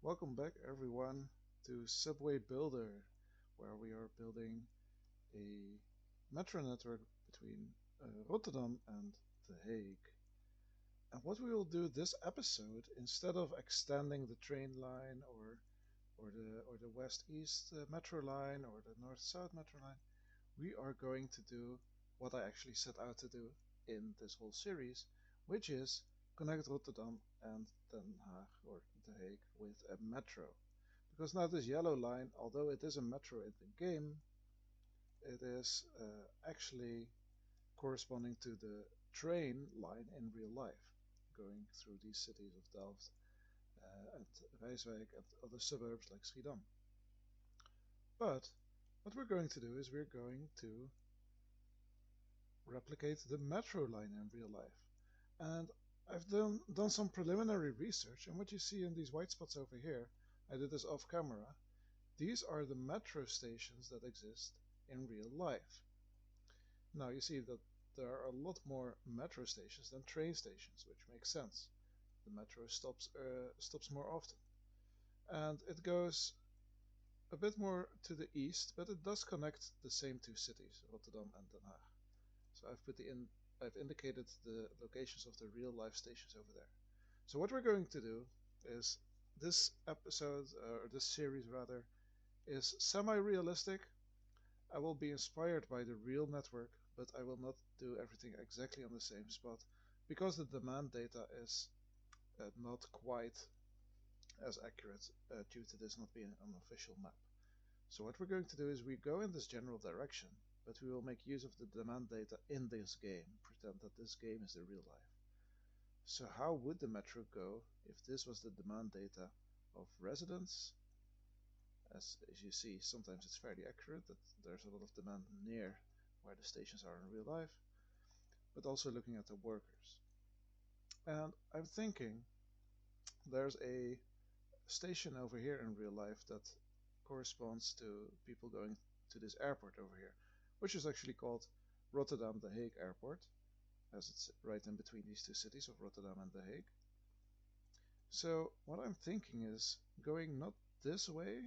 Welcome back everyone to Subway Builder, where we are building a metro network between Rotterdam and The Hague. And what we will do this episode, instead of extending the train line or the west-east metro line or the north-south metro line, we are going to do what I actually set out to do in this whole series, which is connect Rotterdam and Den Haag or The Hague with a metro. Because now this yellow line, although it is a metro in the game, it is actually corresponding to the train line in real life, going through these cities of Delft and Rijswijk and other suburbs like Schiedam. But what we're going to do is we're going to replicate the metro line in real life. And I've done some preliminary research, and what you see in these white spots over here, I did this off camera, these are the metro stations that exist in real life. Now you see that there are a lot more metro stations than train stations, which makes sense. The metro stops more often. And it goes a bit more to the east, but it does connect the same two cities, Rotterdam and Den Haag. So I've indicated the locations of the real life stations over there. So what we're going to do is this episode, or this series rather, is semi-realistic. I will be inspired by the real network, but I will not do everything exactly on the same spot because the demand data is not quite as accurate due to this not being an official map. So what we're going to do is we go in this general direction, but we will make use of the demand data in this game, pretend that this game is the real life. So how would the metro go if this was the demand data of residents? As you see, sometimes it's fairly accurate that there's a lot of demand near where the stations are in real life, but also looking at the workers. And I'm thinking there's a station over here in real life that corresponds to people going to this airport over here, which is actually called Rotterdam The Hague Airport, as it's right in between these two cities of Rotterdam and The Hague. So what I'm thinking is going not this way,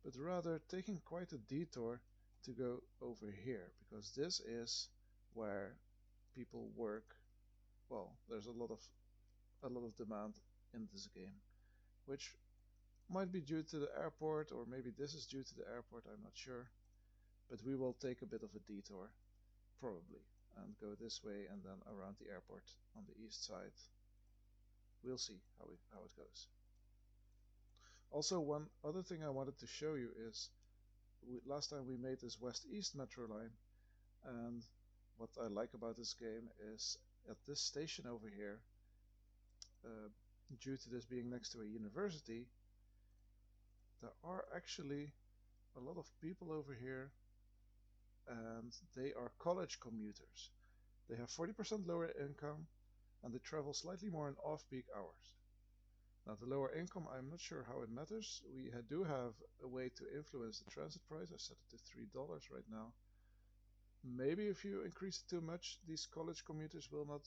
but rather taking quite a detour to go over here, because this is where people work. Well, there's a lot of demand in this game, which might be due to the airport, or maybe this is due to the airport, I'm not sure. But we will take a bit of a detour, probably, and go this way and then around the airport on the east side. We'll see how it goes. Also, one other thing I wanted to show you is last time we made this west-east metro line, and what I like about this game is at this station over here, uh, due to this being next to a university, there are actually a lot of people over here, and they are college commuters. They have 40% lower income, and they travel slightly more in off-peak hours. Now, the lower income, I'm not sure how it matters. We do have a way to influence the transit price. I set it to $3 right now. Maybe if you increase it too much, these college commuters will not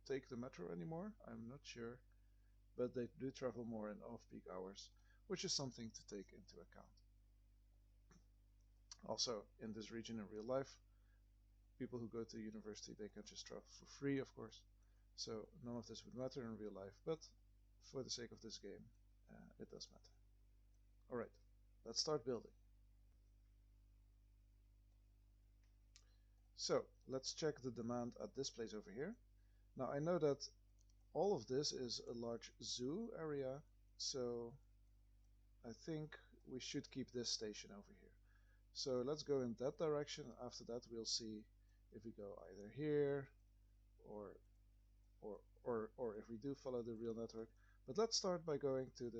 take the metro anymore. I'm not sure. But they do travel more in off-peak hours, which is something to take into account. Also, in this region in real life, people who go to university, they can just travel for free, of course. So none of this would matter in real life, but for the sake of this game, it does matter. Alright, let's start building. So let's check the demand at this place over here. Now I know that all of this is a large zoo area, so I think we should keep this station over here. So let's go in that direction. After that we'll see if we go either here or if we do follow the real network. But let's start by going to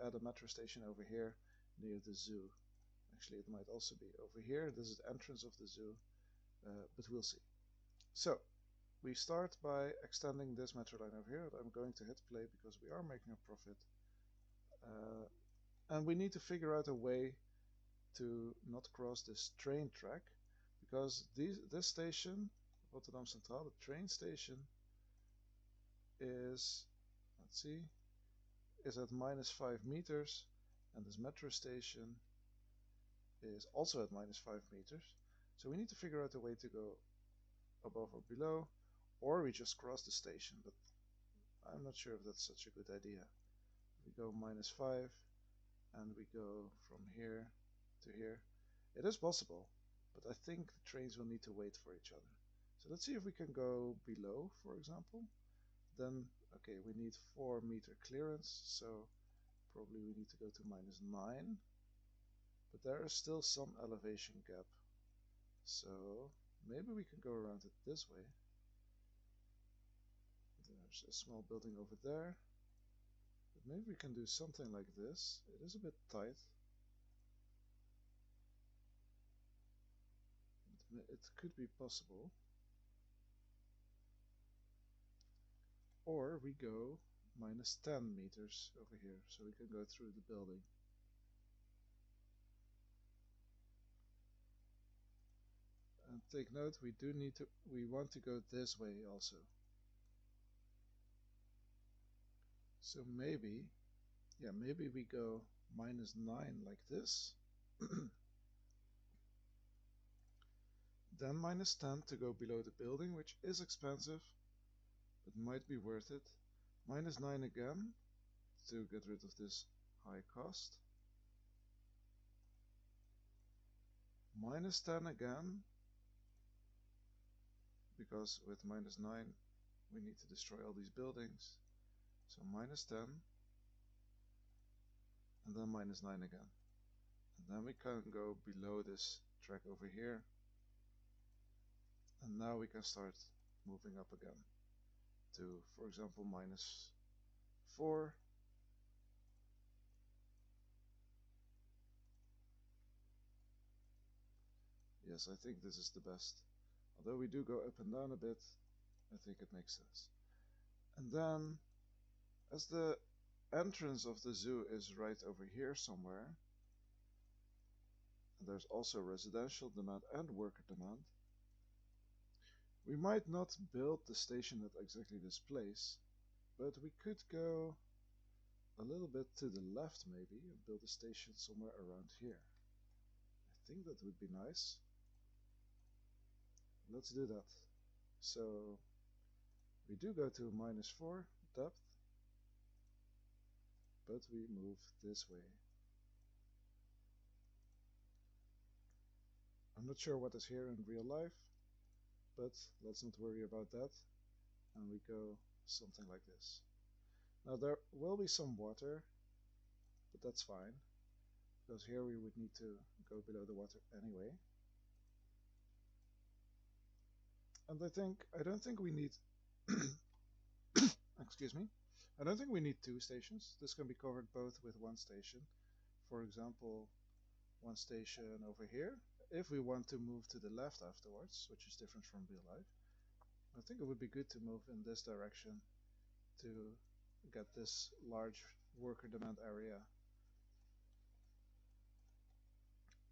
add a metro station over here near the zoo. Actually, it might also be over here. This is the entrance of the zoo, but we'll see. So we start by extending this metro line over here. I'm going to hit play because we are making a profit. And we need to figure out a way to not cross this train track, because this station, Rotterdam Centraal, the train station, is, let's see, is at -5 meters, and this metro station is also at -5 meters. So we need to figure out a way to go above or below, or we just cross the station, but I'm not sure if that's such a good idea. We go -5 and we go from here to here. It is possible, but I think the trains will need to wait for each other. So let's see if we can go below, for example. Then, okay, we need 4 meter clearance, so probably we need to go to -9. But there is still some elevation gap. So maybe we can go around it this way. There's a small building over there. But maybe we can do something like this. It is a bit tight. It could be possible. Or we go -10 meters over here, so we can go through the building. And take note, we want to go this way also. So maybe we go -9 like this. Then -10 to go below the building, which is expensive, but might be worth it. -9 again to get rid of this high cost. -10 again, because with -9 we need to destroy all these buildings. So -10, and then -9 again. And then we can go below this track over here. And now we can start moving up again to, for example, -4. Yes, I think this is the best. Although we do go up and down a bit, I think it makes sense. And then, as the entrance of the zoo is right over here somewhere, and there's also residential demand and worker demand, we might not build the station at exactly this place, but we could go a little bit to the left maybe and build a station somewhere around here. I think that would be nice. Let's do that. So we do go to -4 depth, but we move this way. I'm not sure what is here in real life, but let's not worry about that. And we go something like this. Now there will be some water, but that's fine, because here we would need to go below the water anyway. And I don't think we need, excuse me, I don't think we need 2 stations. This can be covered both with 1 station. For example, 1 station over here, if we want to move to the left afterwards, which is different from real life. I think it would be good to move in this direction to get this large worker demand area.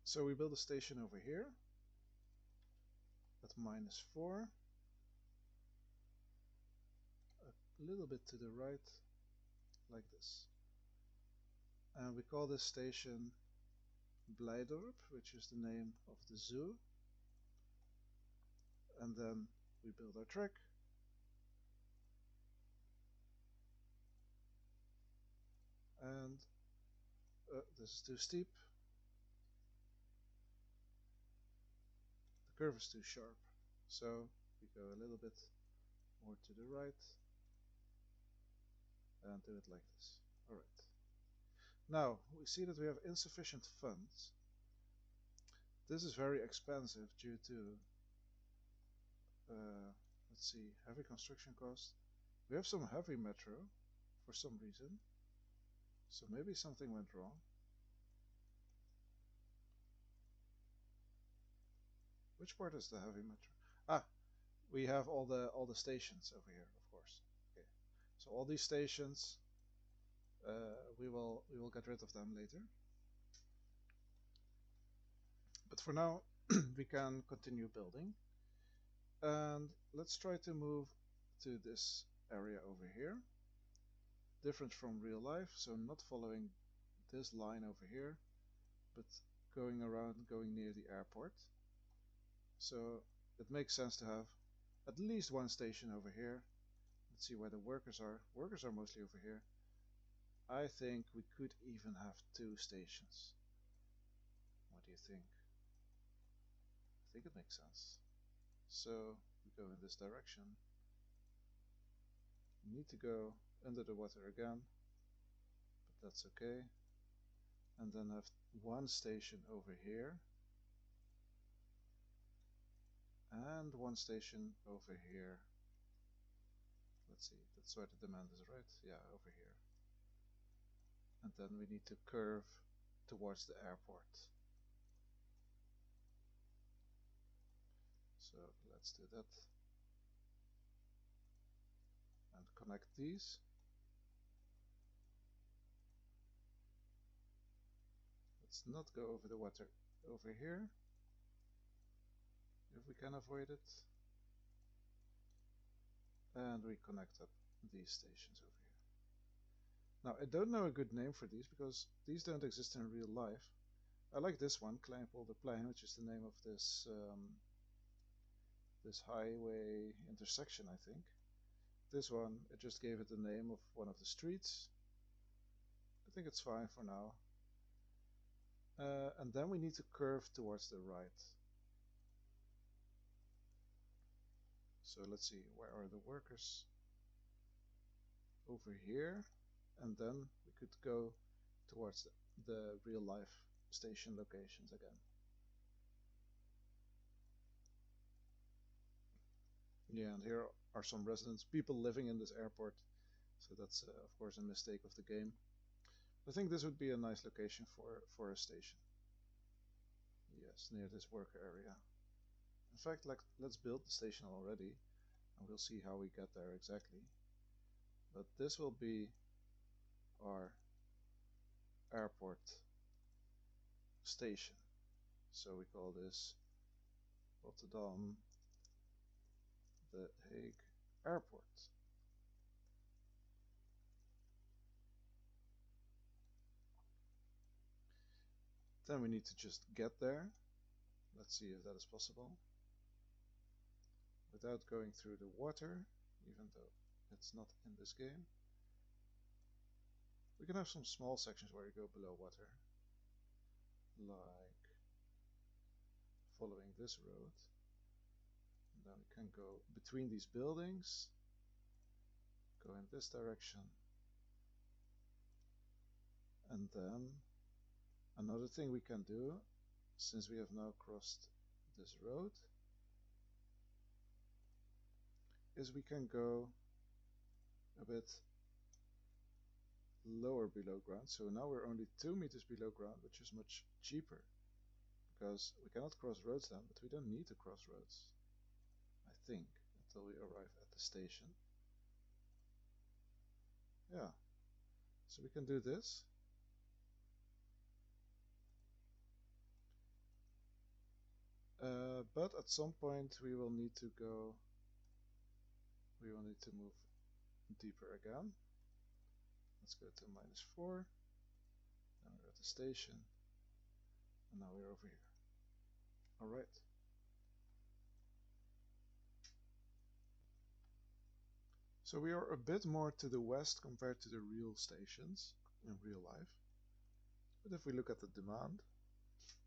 So we build a station over here at -4, a little bit to the right, like this. And we call this station Blijdorp, which is the name of the zoo. And then we build our track. And this is too steep. The curve is too sharp. So we go a little bit more to the right and do it like this. Alright. Now we see that we have insufficient funds. This is very expensive due to, let's see, heavy construction cost. We have some heavy metro for some reason. So maybe something went wrong. Which part is the heavy metro? Ah, we have all the stations over here, of course. Okay, so all these stations, we will get rid of them later. But for now, we can continue building. And let's try to move to this area over here. different from real life, so not following this line over here, but going around, going near the airport. So it makes sense to have at least one station over here. Let's see where the workers are. Workers are mostly over here. I think we could even have two stations. What do you think? I think it makes sense. So we go in this direction. We need to go under the water again, but that's okay. And then have one station over here and one station over here. Let's see, that's where the demand is, right? Yeah, over here. And then we need to curve towards the airport. So let's do that and connect these. Let's not go over the water over here if we can avoid it. And we connect up these stations over here. Now I don't know a good name for these because these don't exist in real life. I like this one, Kleinpolderplein, which is the name of this this highway intersection, I think. This one, it just gave it the name of one of the streets. I think it's fine for now. And then we need to curve towards the right. So let's see, where are the workers? Over here. And then we could go towards the real life station locations again. Yeah, and here are some residents, people living in this airport. So that's of course a mistake of the game. I think this would be a nice location for a station. Yes, near this worker area. In fact, let's build the station already, and we'll see how we get there exactly. But this will be our airport station. So we call this Rotterdam, the Hague Airport. Then we need to just get there. Let's see if that is possible. Without going through the water, even though it's not in this game. We can have some small sections where you go below water, like following this road. And then we can go between these buildings, go in this direction. And then another thing we can do, since we have now crossed this road, is we can go a bit lower below ground. So now we're only 2 meters below ground, which is much cheaper because we cannot cross roads then, but we don't need to cross roads, I think, until we arrive at the station. Yeah, so we can do this. But at some point we will need to go, we will need to move deeper again. Let's go to -4. Then we're at the station. And now we're over here. Alright. So we are a bit more to the west compared to the real stations in real life. But if we look at the demand,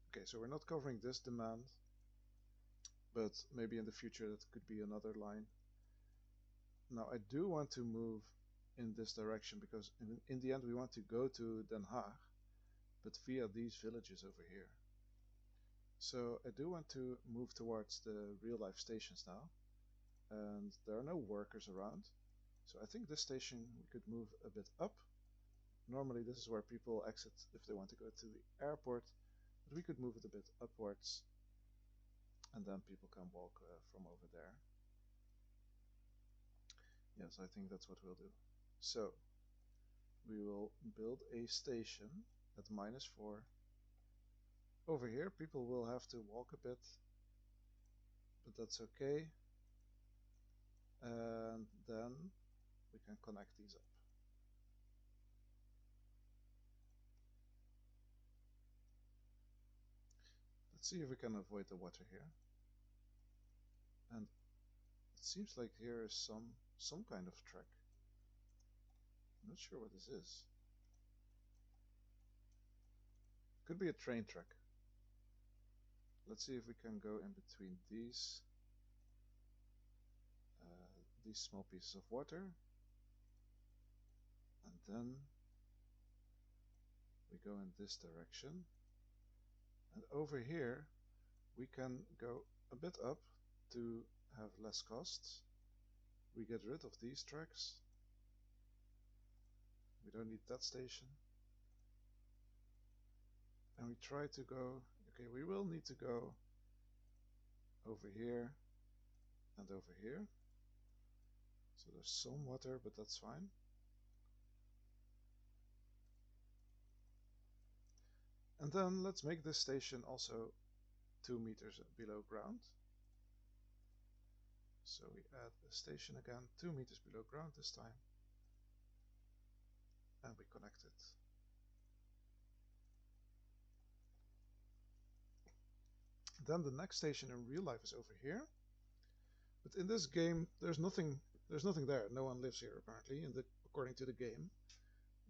okay, so we're not covering this demand, but maybe in the future that could be another line. Now I do want to move in this direction because in the end we want to go to Den Haag, but via these villages over here. So I do want to move towards the real life stations now, and there are no workers around. So I think this station we could move a bit up. Normally this is where people exit if they want to go to the airport, but we could move it a bit upwards, and then people can walk from over there. Yes, I think that's what we'll do. So we will build a station at -4. Over here people will have to walk a bit, but that's okay. And then we can connect these up. Let's see if we can avoid the water here. And it seems like here is some kind of track. I'm not sure what this is. Could be a train track. Let's see if we can go in between these small pieces of water, and then we go in this direction, and over here we can go a bit up to have less costs. We get rid of these tracks. We don't need that station. And we try to go, okay, we will need to go over here and over here. So there's some water, but that's fine. And then let's make this station also 2 meters below ground. So we add a station again, 2 meters below ground this time. And we connect it. Then the next station in real life is over here. But in this game, there's nothing there. No one lives here apparently, according to the game.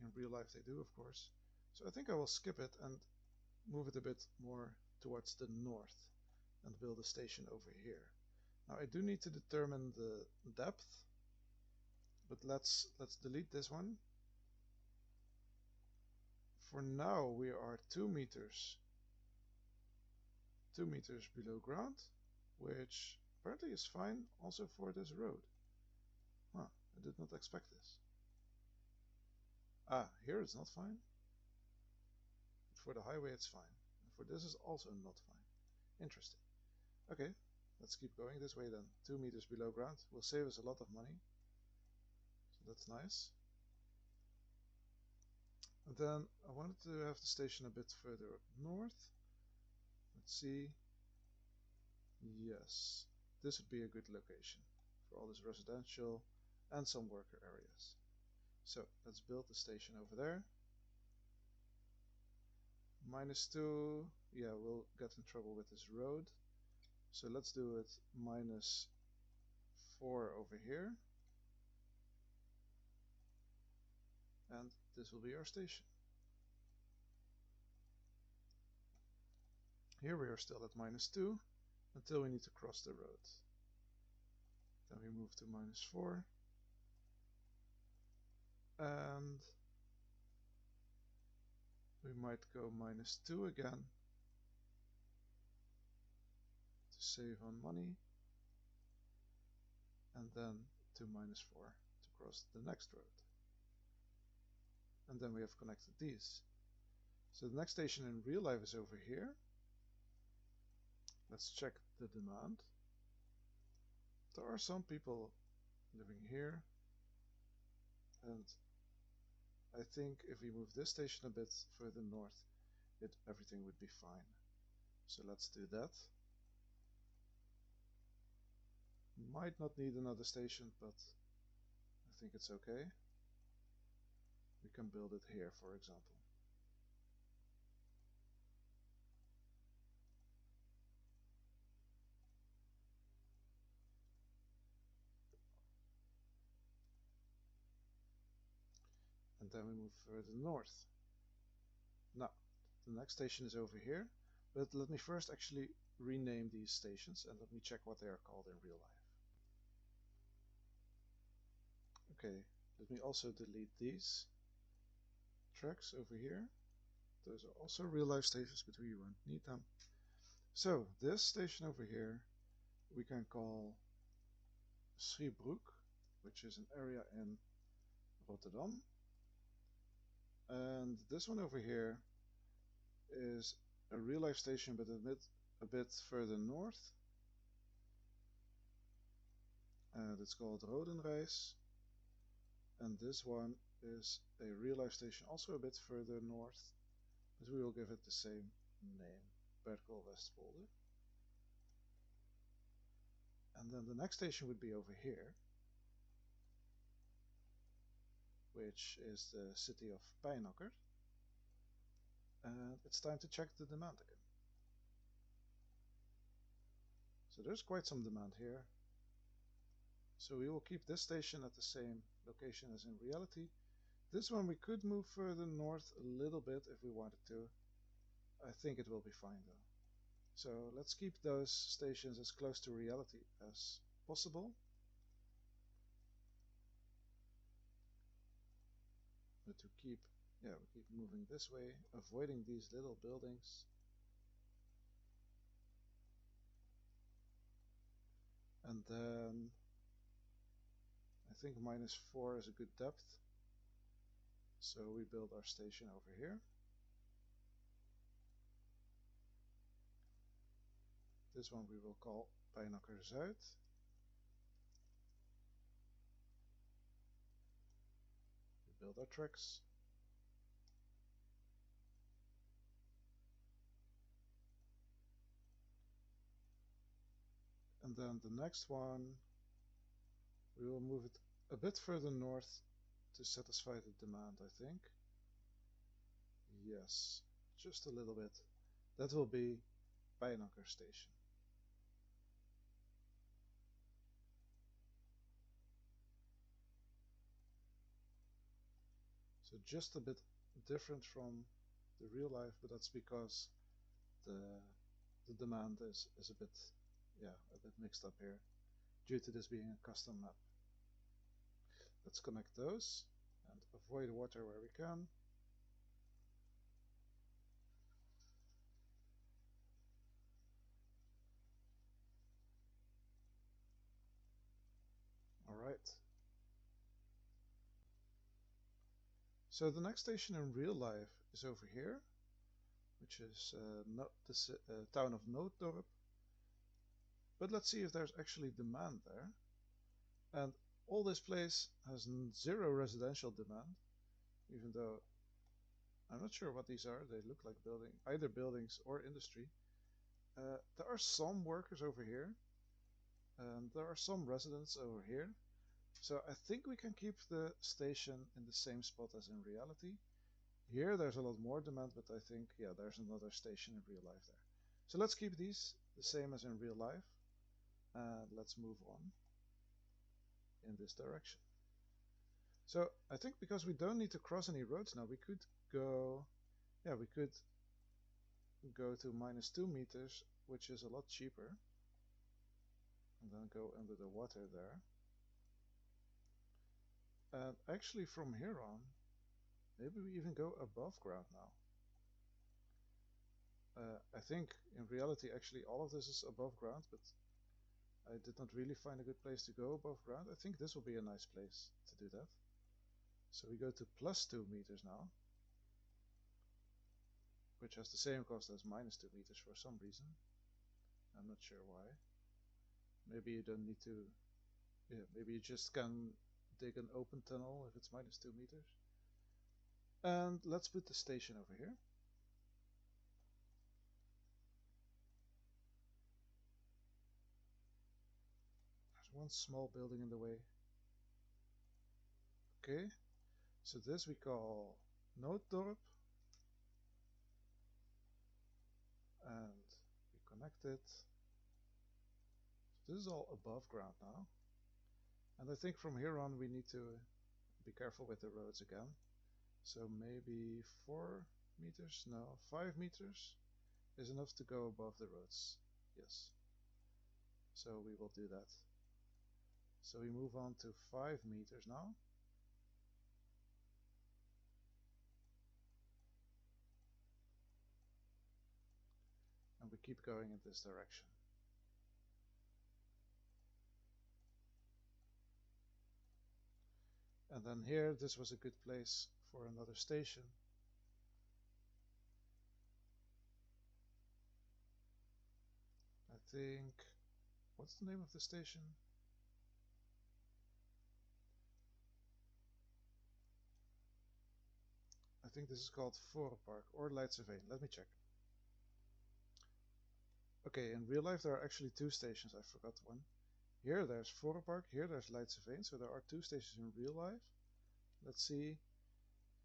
In real life they do, of course. So I think I will skip it and move it a bit more towards the north and build a station over here. Now I do need to determine the depth, but let's delete this one. For now we are 2 meters below ground, which apparently is fine also for this road. Huh, I did not expect this. Ah, here it's not fine. For the highway it's fine. And for this is also not fine. Interesting. Okay, let's keep going this way then. 2 meters below ground will save us a lot of money. So that's nice. And then I wanted to have the station a bit further up north. Let's see. Yes, this would be a good location for all this residential and some worker areas. So let's build the station over there. -2, yeah, we'll get in trouble with this road. So let's do it -4 over here. And this will be our station. Here we are still at -2 until we need to cross the road. Then we move to -4. And we might go -2 again to save on money. And then to -4 to cross the next road. And then we have connected these. So the next station in real life is over here. Let's check the demand. There are some people living here, and I think if we move this station a bit further north, everything would be fine. So let's do that. Might not need another station, but I think it's okay. We can build it here, for example. And then we move further north. Now, the next station is over here, but let me first actually rename these stations and let me check what they are called in real life. Okay, let me also delete these tracks over here. Those are also real life stations, but we won't need them. So this station over here we can call Schiebroek, which is an area in Rotterdam. And this one over here is a real life station, but a bit further north. And it's called Rodenrijs. And this one is a real life station, also a bit further north, but we will give it the same name, Berkel Westpolder. And then the next station would be over here, which is the city of Pijnacker. And it's time to check the demand again. So there's quite some demand here. So we will keep this station at the same location as in reality. This one we could move further north a little bit if we wanted to. I think it will be fine though. So let's keep those stations as close to reality as possible. But to keep, yeah, we keep moving this way, avoiding these little buildings. And then I think -4 is a good depth. So we build our station over here. This one we will call Pijnacker Zuid. We build our tracks. And then the next one, we will move it a bit further north to satisfy the demand, I think. Yes, just a little bit. That will be Pijnacker Station. So just a bit different from the real life, but that's because the the demand is a bit, yeah, a bit mixed up here due to this being a custom map. Let's connect those and avoid water where we can. All right. So the next station in real life is over here, which is the town of Nooddorp. But let's see if there's actually demand there. And all this place has zero residential demand, even though I'm not sure what these are. They look like either buildings or industry. There are some workers over here, and there are some residents over here. So I think we can keep the station in the same spot as in reality. Here there's a lot more demand, but I think, yeah, there's another station in real life there. So let's keep these the same as in real life, and let's move on in this direction. So I think because we don't need to cross any roads now, we could go, yeah, we could go to -2 meters, which is a lot cheaper, and then go under the water there. And actually from here on, maybe we even go above ground now. I think in reality actually all of this is above ground, but I did not really find a good place to go above ground. I think this will be a nice place to do that. So we go to +2 meters now, which has the same cost as -2 meters for some reason. I'm not sure why. Maybe you don't need to, yeah, maybe you just can dig an open tunnel if it's -2 meters. And let's put the station over here. There's one small building in the way. Okay, so this we call Nooddorp. And we connect it. So this is all above ground now. And I think from here on we need to be careful with the roads again. So maybe 4 meters, no, 5 meters is enough to go above the roads. Yes. So we will do that. So we move on to 5 meters now. And we keep going in this direction. And then here, this was a good place for another station. I think, what's the name of the station? I think this is called Vorenpark or Leidseveen. Let me check. Okay, in real life there are actually 2 stations. I forgot one. Here there's Vorenpark, here there's Leidseveen, so there are 2 stations in real life. Let's see.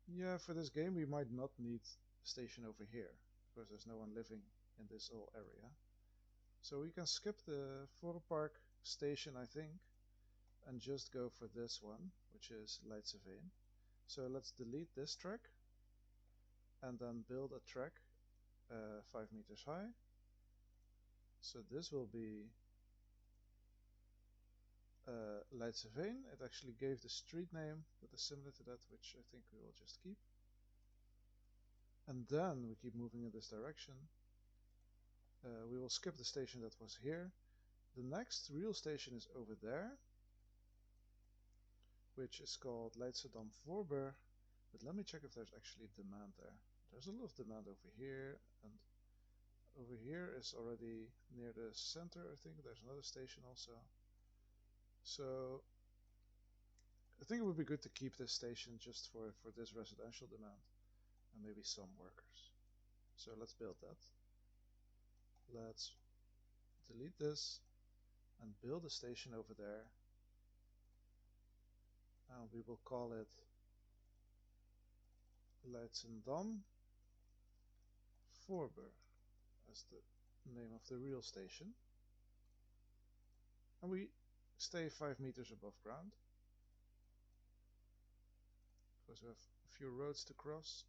Yeah, for this game we might not need a station over here, because there's no one living in this whole area. So we can skip the Voorpark station, I think, and just go for this one, which is Leidseveen. So let's delete this track and then build a track 5 meters high. So this will be Leidseveen. It actually gave the street name that is similar to that, which I think we will just keep. And then we keep moving in this direction. We will skip the station that was here. The next real station is over there, which is called Leidschendam Voorburg. But let me check if there's actually demand there. There's a lot of demand over here, and over here is already near the center, I think. There's another station also. So I think it would be good to keep this station just for this residential demand and maybe some workers. So let's build that. Let's delete this and build a station over there. And we will call it Leidschendam Voorburg as the name of the real station. And we stay 5 meters above ground, because we have a few roads to cross.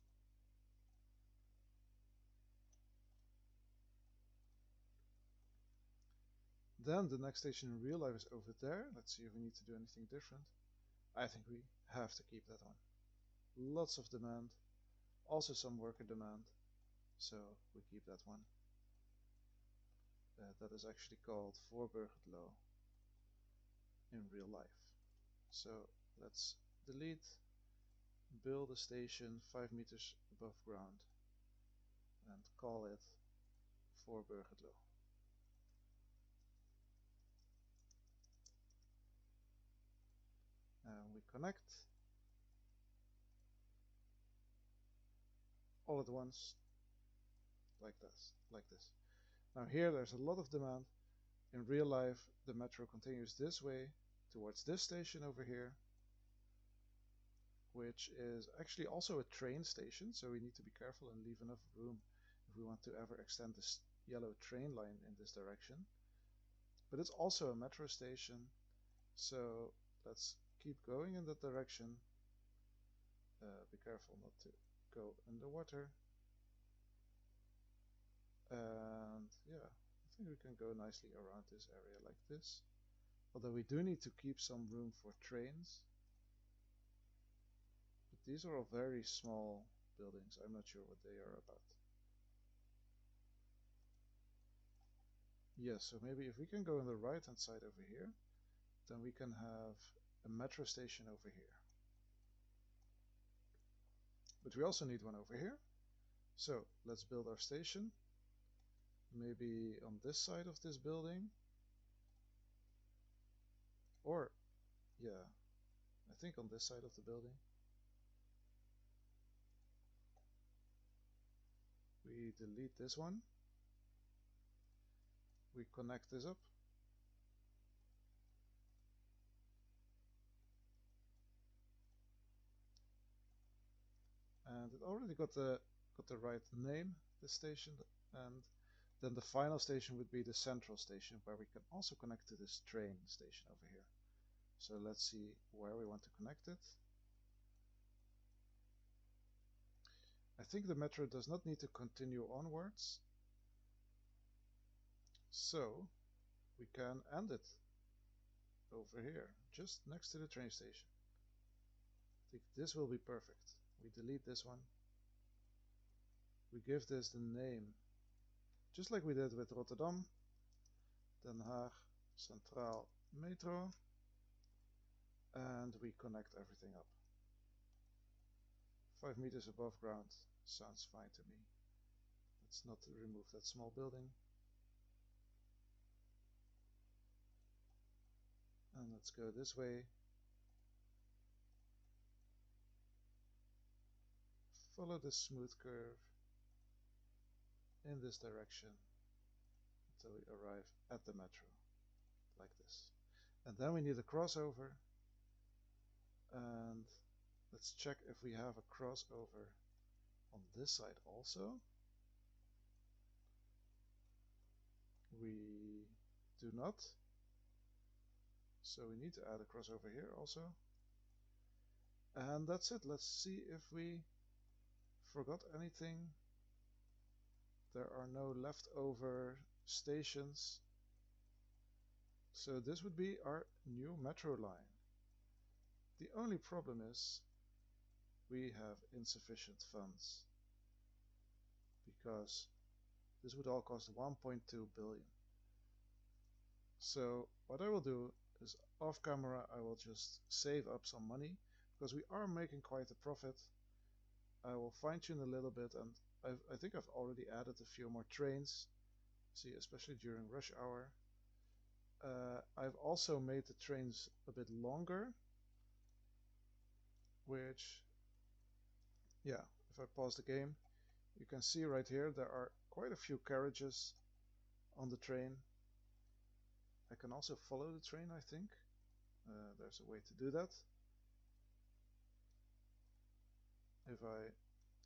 Then the next station in real life is over there. Let's see if we need to do anything different. I think we have to keep that one. Lots of demand, also some worker demand, so we keep that one. That is actually called Voorburglo in real life. So let's delete, build a station 5 meters above ground and call it Voorburglo. And we connect all at once, like this. Now here there's a lot of demand. In real life, the metro continues this way towards this station over here, which is actually also a train station, so we need to be careful and leave enough room if we want to ever extend this yellow train line in this direction. But it's also a metro station, so let's keep going in that direction. Be careful not to go underwater. And yeah, I think we can go nicely around this area like this. Although we do need to keep some room for trains. But these are all very small buildings. I'm not sure what they are about. Yes, so maybe if we can go on the right hand side over here, then we can have a metro station over here. But we also need one over here. So let's build our station. Maybe on this side of this building. Or, yeah, I think on this side of the building. We delete this one. We connect this up. And it already got the right name, this station, and then the final station would be the central station, where we can also connect to this train station over here. So let's see where we want to connect it. I think the metro does not need to continue onwards, so we can end it over here, just next to the train station. I think this will be perfect. We delete this one. We give this the name, just like we did with Rotterdam, Den Haag Centraal Metro, and we connect everything up. 5 meters above ground sounds fine to me. Let's not remove that small building. And let's go this way. Follow the smooth curve in this direction until we arrive at the metro, like this. And then we need a crossover. And let's check if we have a crossover on this side also. we do not. So we need to add a crossover here also. And that's it. Let's see if we forgot anything. There are no leftover stations. So this would be our new metro line. The only problem is we have insufficient funds because this would all cost 1.2 billion. So what I will do is off camera I will just save up some money because we are making quite a profit. I will fine tune a little bit, and I think I've already added a few more trains. See, especially during rush hour. I've also made the trains a bit longer, which, yeah, if I pause the game, you can see right here there are quite a few carriages on the train. I can also follow the train, I think. There's a way to do that. If I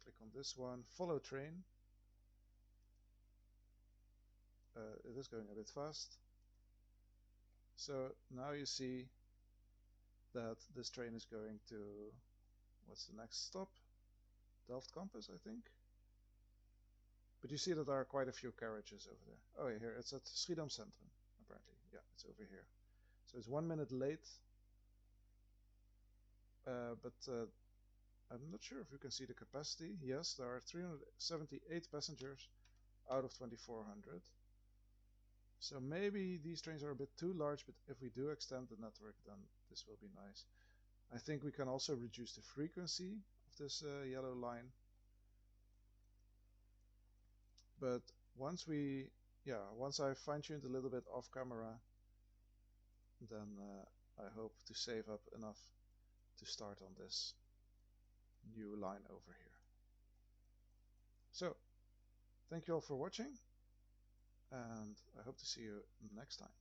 click on this one, follow train, it is going a bit fast. So now you see that this train is going to, what's the next stop? Delft Campus, I think. But you see that there are quite a few carriages over there. Oh, yeah, here, it's at Schiedam Centrum, apparently. Yeah, it's over here. So it's 1 minute late. But I'm not sure if you can see the capacity. Yes, there are 378 passengers out of 2400. So maybe these trains are a bit too large, but if we do extend the network, then this will be nice. I think we can also reduce the frequency of this yellow line. But once I fine-tuned a little bit off camera, then I hope to save up enough to start on this new line over here. So, thank you all for watching, and I hope to see you next time.